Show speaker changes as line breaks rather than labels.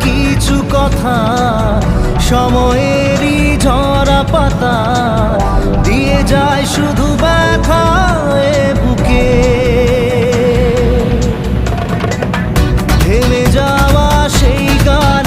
কিছু কথা সময়েরই ঝরা পাতা দিয়ে যায় শুধু ব্যথা এ বুকে। থেমে যাওয়া সেই গান